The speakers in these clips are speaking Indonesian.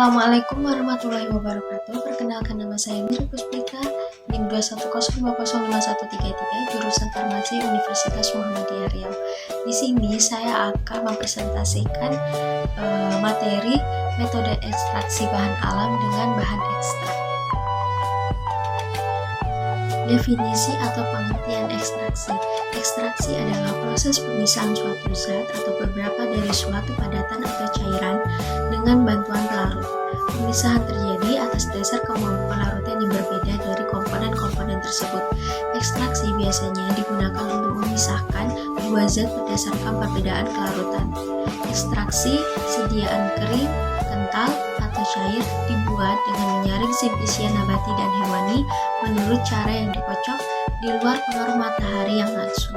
Assalamualaikum warahmatullahi wabarakatuh. Perkenalkan, nama saya Mira Puspita, NIM 210205133, jurusan Farmasi Universitas Muhammadiyah Riau. Di sini saya akan mempresentasikan materi metode ekstraksi bahan alam dengan bahan ekstrak. Definisi atau pengertian ekstraksi. Ekstraksi adalah proses pemisahan suatu zat atau beberapa dari suatu padatan atau cairan dengan bantuan pelarut. Pemisahan terjadi atas dasar kemampuan pelarutan yang berbeda dari komponen-komponen tersebut. Ekstraksi biasanya digunakan untuk memisahkan dua zat berdasarkan perbedaan kelarutan. Ekstraksi sediaan kering, kental, atau cair dibuat dengan menyaring simplisia nabati dan hewani menurut cara yang dikocok di luar pengaruh matahari yang langsung.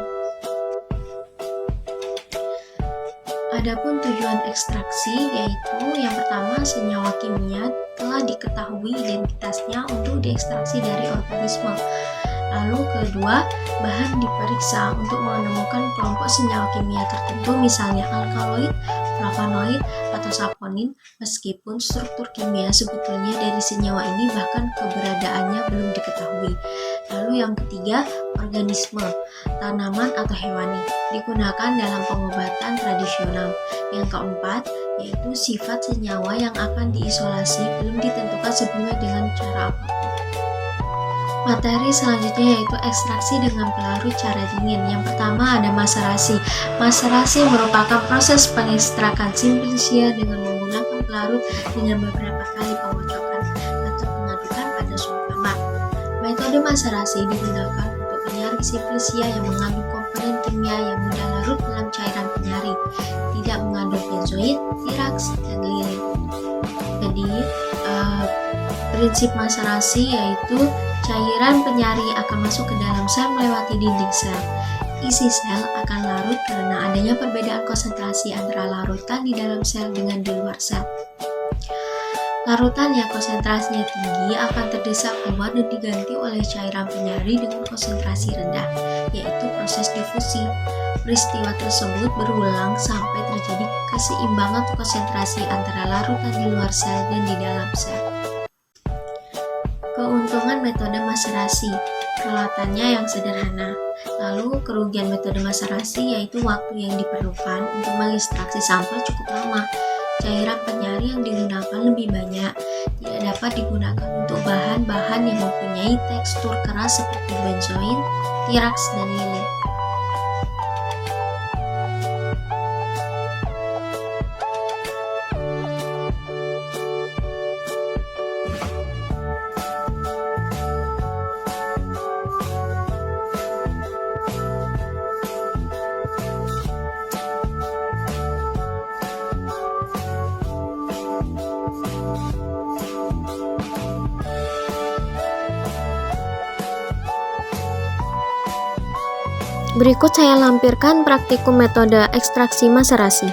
Adapun tujuan ekstraksi yaitu yang pertama, senyawa kimia telah diketahui identitasnya untuk diekstraksi dari organisme. Lalu kedua, bahan diperiksa untuk menemukan kelompok senyawa kimia tertentu, misalnya alkaloid, flavonoid, atau saponin, meskipun struktur kimia sebetulnya dari senyawa ini bahkan keberadaannya belum diketahui. Lalu yang ketiga, organisme, tanaman atau hewani, digunakan dalam pengobatan tradisional. Yang keempat, yaitu sifat senyawa yang akan diisolasi belum ditentukan sebelumnya dengan cara apapun. Materi selanjutnya yaitu ekstraksi dengan pelarut cara dingin. Yang pertama ada maserasi. Maserasi merupakan proses pengekstrakan simplisia dengan menggunakan pelarut dengan beberapa kali pengocokan atau pengadukan pada suhu kamar. Metode maserasi digunakan untuk menyaring simplisia yang mengandung komponen kimia yang mudah larut dalam cairan penyaring, tidak mengandung benzoid, tiraks, dan lilin. Jadi prinsip maserasi yaitu cairan penyaring akan masuk ke dalam sel melewati dinding sel. Isi sel akan larut karena adanya perbedaan konsentrasi antara larutan di dalam sel dengan di luar sel. Larutan yang konsentrasinya tinggi akan terdesak keluar dan diganti oleh cairan penyaring dengan konsentrasi rendah, yaitu proses difusi. Peristiwa tersebut berulang sampai terjadi keseimbangan konsentrasi antara larutan di luar sel dan di dalam sel. Keuntungan metode maserasi, peralatannya yang sederhana. Lalu kerugian metode maserasi yaitu waktu yang diperlukan untuk mengekstraksi sampel cukup lama. Cairan penyaring yang digunakan lebih banyak, tidak dapat digunakan untuk bahan-bahan yang mempunyai tekstur keras seperti benzoin, tiraks, dan lilin. Berikut saya lampirkan praktikum metode ekstraksi maserasi.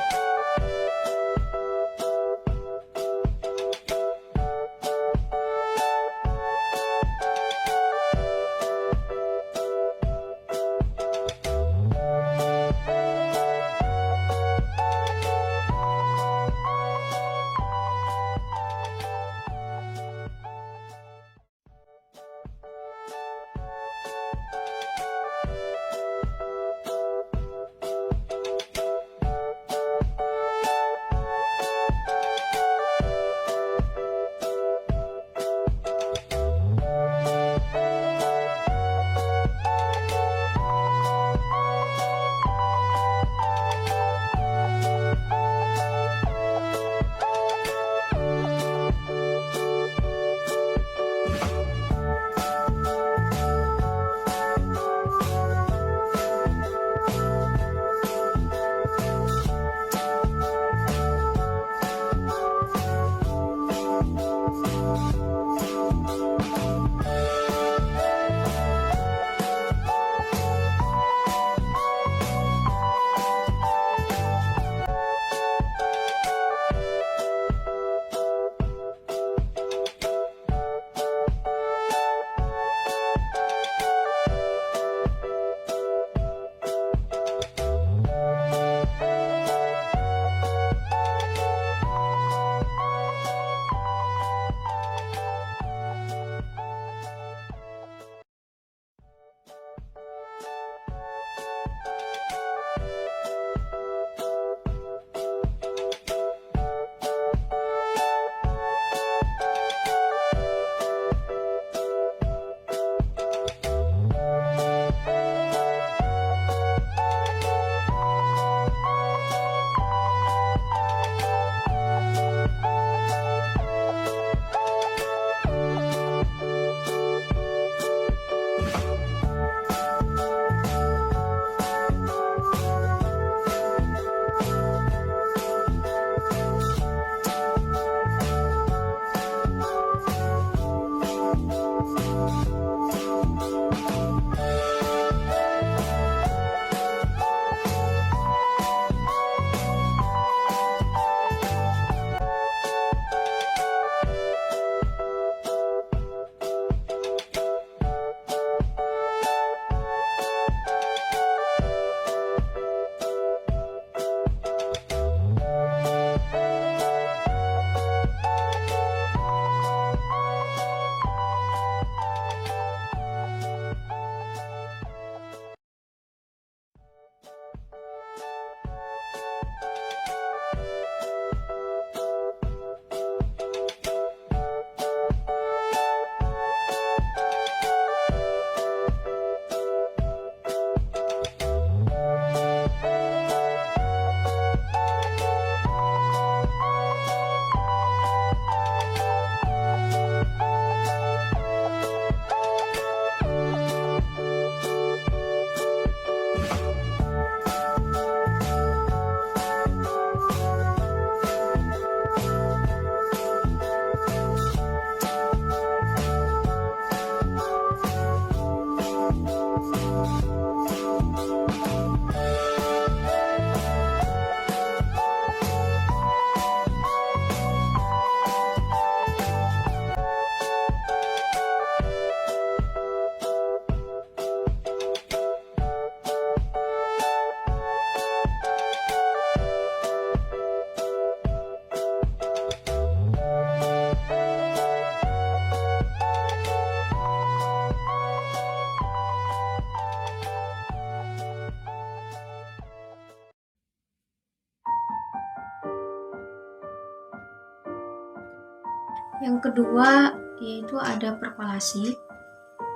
Yang kedua yaitu ada perkolasi.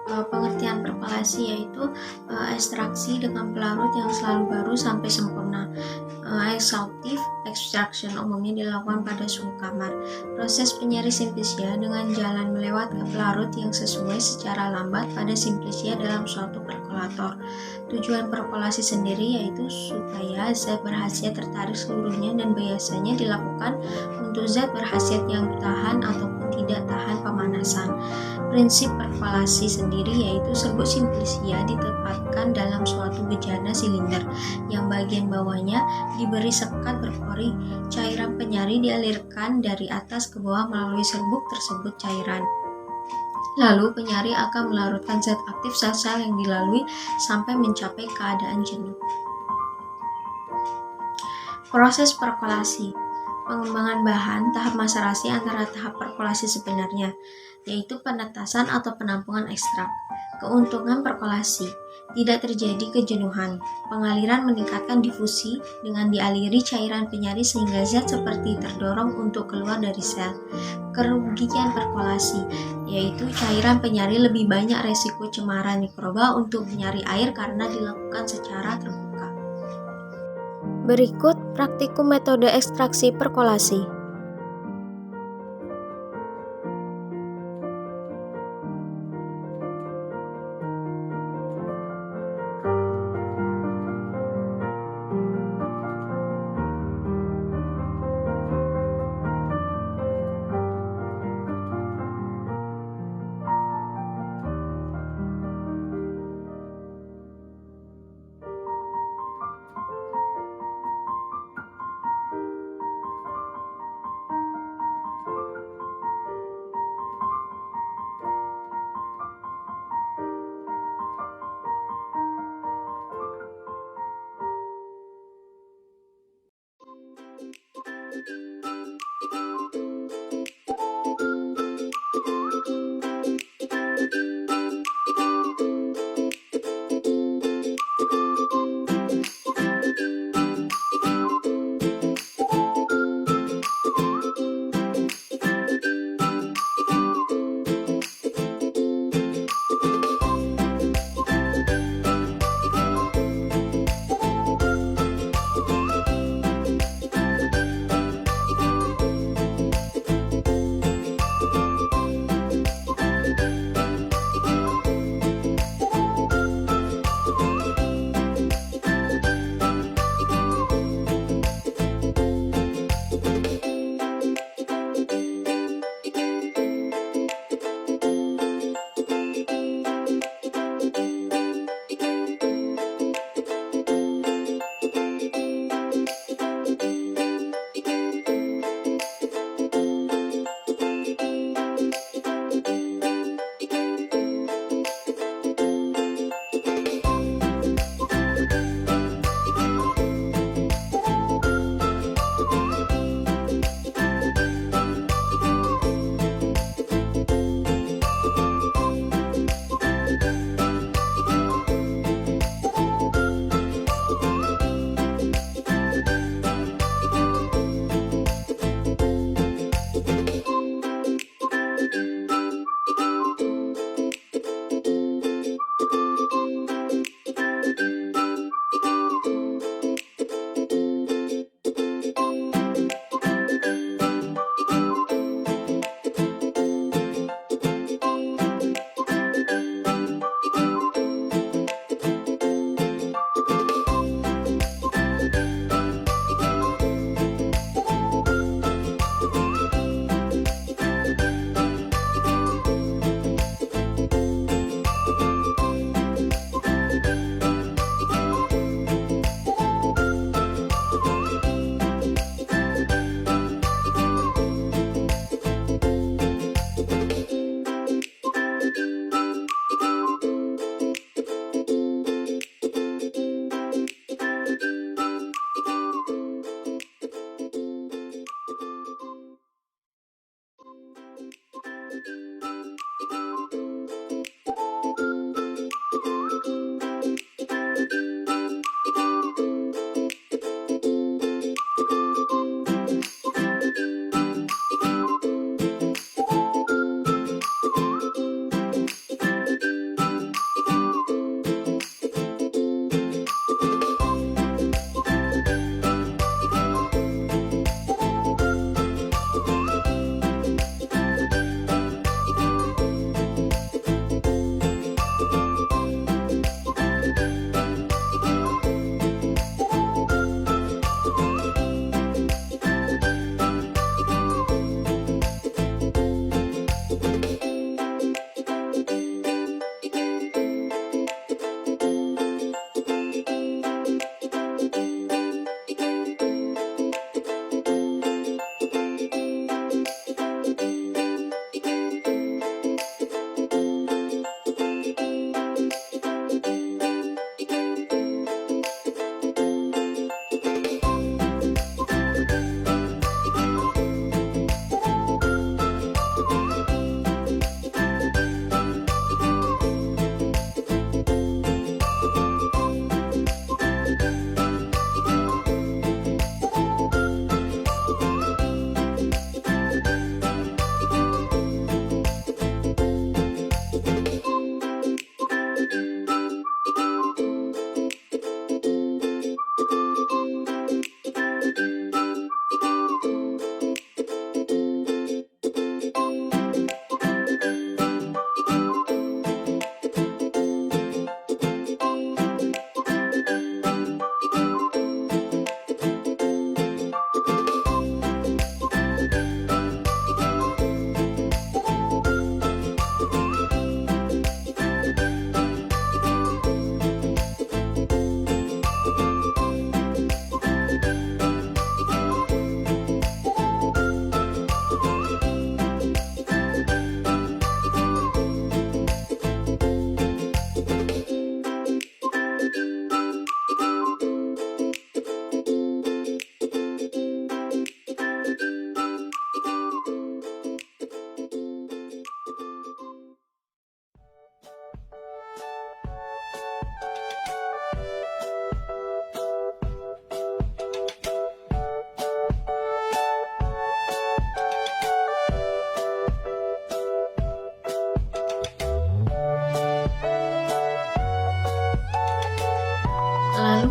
Pengertian perkolasi yaitu ekstraksi dengan pelarut yang selalu baru sampai sempurna. Exhaustive extraction umumnya dilakukan pada suhu kamar. Proses penyari simplicia dengan jalan melewatkan pelarut yang sesuai secara lambat pada simplicia dalam suatu perkolator. Tujuan perkolasi sendiri yaitu supaya zat berkhasiat tertarik seluruhnya dan biasanya dilakukan untuk zat berkhasiat yang tahan ataupun tidak tahan pemanasan. Prinsip perkolasi sendiri yaitu serbuk simplicia ditempatkan dalam suatu bejana silinder yang bagian bawahnya diberi sekat berpori. Cairan penyari dialirkan dari atas ke bawah melalui serbuk tersebut cairan. Lalu penyari akan melarutkan zat aktif sel-sel yang dilalui sampai mencapai keadaan jenuh. Proses perkolasi. Pengembangan bahan tahap maserasi antara tahap perkolasi sebenarnya, yaitu penetasan atau penampungan ekstrak. Keuntungan perkolasi, tidak terjadi kejenuhan. Pengaliran meningkatkan difusi dengan dialiri cairan penyari sehingga zat seperti terdorong untuk keluar dari sel. Kerugian perkolasi, yaitu cairan penyari lebih banyak resiko cemaran mikroba untuk menyari air karena dilakukan secara terbuka. Berikut praktikum metode ekstraksi perkolasi.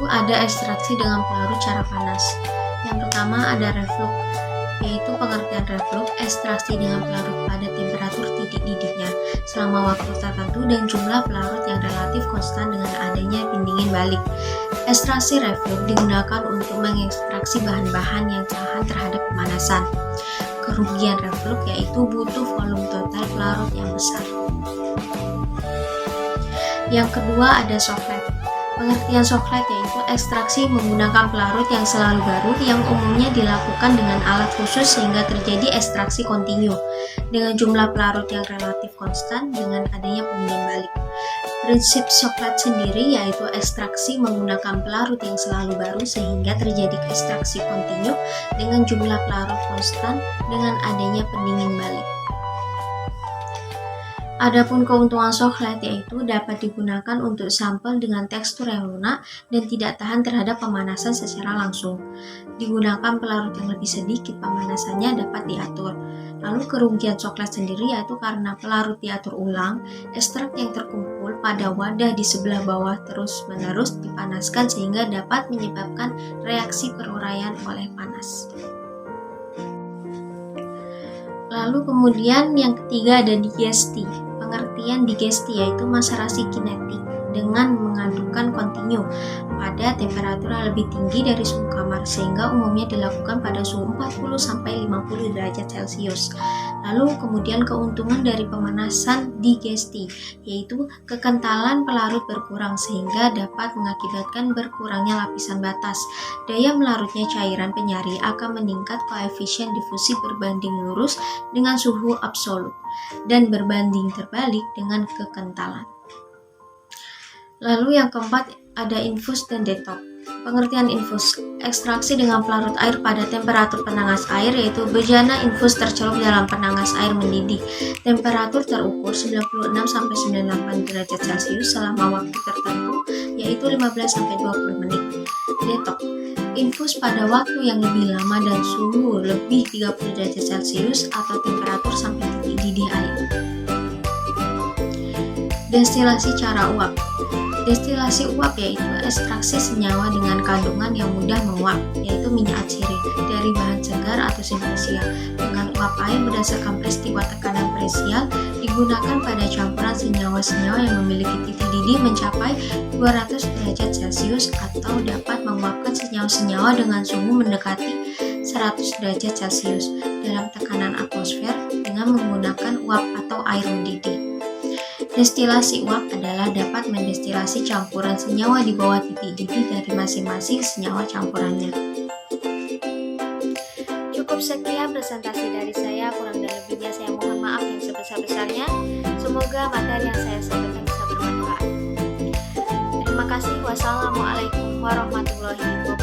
ada ekstraksi dengan pelarut cara panas. Yang pertama ada reflux, yaitu pengertian reflux, ekstraksi dengan pelarut pada temperatur titik didihnya selama waktu tertentu dan jumlah pelarut yang relatif konstan dengan adanya pendingin balik. Ekstraksi reflux digunakan untuk mengekstraksi bahan-bahan yang tahan terhadap pemanasan. Kerugian reflux yaitu butuh volume total pelarut yang besar. Yang kedua ada Sofflet. Pengertian Sofflet yaitu ekstraksi menggunakan pelarut yang selalu baru yang umumnya dilakukan dengan alat khusus sehingga terjadi ekstraksi kontinu dengan jumlah pelarut yang relatif konstan dengan adanya pendingin balik. Prinsip Sofflet sendiri yaitu ekstraksi menggunakan pelarut yang selalu baru sehingga terjadi ekstraksi kontinu dengan jumlah pelarut konstan dengan adanya pendingin balik. Adapun keuntungan Sofflet yaitu dapat digunakan untuk sampel dengan tekstur yang lunak dan tidak tahan terhadap pemanasan secara langsung. Digunakan pelarut yang lebih sedikit, pemanasannya dapat diatur. Lalu kerugian Sofflet sendiri yaitu karena pelarut diatur ulang, ekstrak yang terkumpul pada wadah di sebelah bawah terus-menerus dipanaskan sehingga dapat menyebabkan reaksi peruraian oleh panas. Lalu kemudian yang ketiga ada digesti. Pengertian digesti yaitu macerasi kinetik dengan mengadukkan kontinu pada temperatur yang lebih tinggi dari suhu kamar sehingga umumnya dilakukan pada suhu 40-50 derajat Celcius. Lalu kemudian keuntungan dari pemanasan digesti yaitu kekentalan pelarut berkurang sehingga dapat mengakibatkan berkurangnya lapisan batas. Daya melarutnya cairan penyari akan meningkat koefisien difusi berbanding lurus dengan suhu absolut dan berbanding terbalik dengan kekentalan. Lalu yang keempat ada infus dan detox. Pengertian infus, ekstraksi dengan pelarut air pada temperatur penangas air yaitu bejana infus tercelup dalam penangas air mendidih. Temperatur terukur 96-98 derajat Celcius selama waktu tertentu yaitu 15-20 menit. Detox, infus pada waktu yang lebih lama dan suhu lebih 30 derajat Celcius atau temperatur sampai titik didih air. Destilasi cara uap. Destilasi uap yaitu ekstraksi senyawa dengan kandungan yang mudah menguap, yaitu minyak atsiri, dari bahan segar atau sintesia. Dengan uap air berdasarkan peristiwa tekanan parsial digunakan pada campuran senyawa-senyawa yang memiliki titik didih mencapai 200 derajat Celcius atau dapat menguapkan senyawa-senyawa dengan suhu mendekati 100 derajat Celcius dalam tekanan atmosfer dengan menggunakan uap atau air mendidih. Destilasi uap adalah dapat mendestilasi campuran senyawa di bawah titik didih dari masing-masing senyawa campurannya. Cukup sekian presentasi dari saya, kurang dan lebihnya saya mohon maaf yang sebesar-besarnya. Semoga materi yang saya sampaikan bisa bermanfaat. Terima kasih. Wassalamualaikum warahmatullahi wabarakatuh.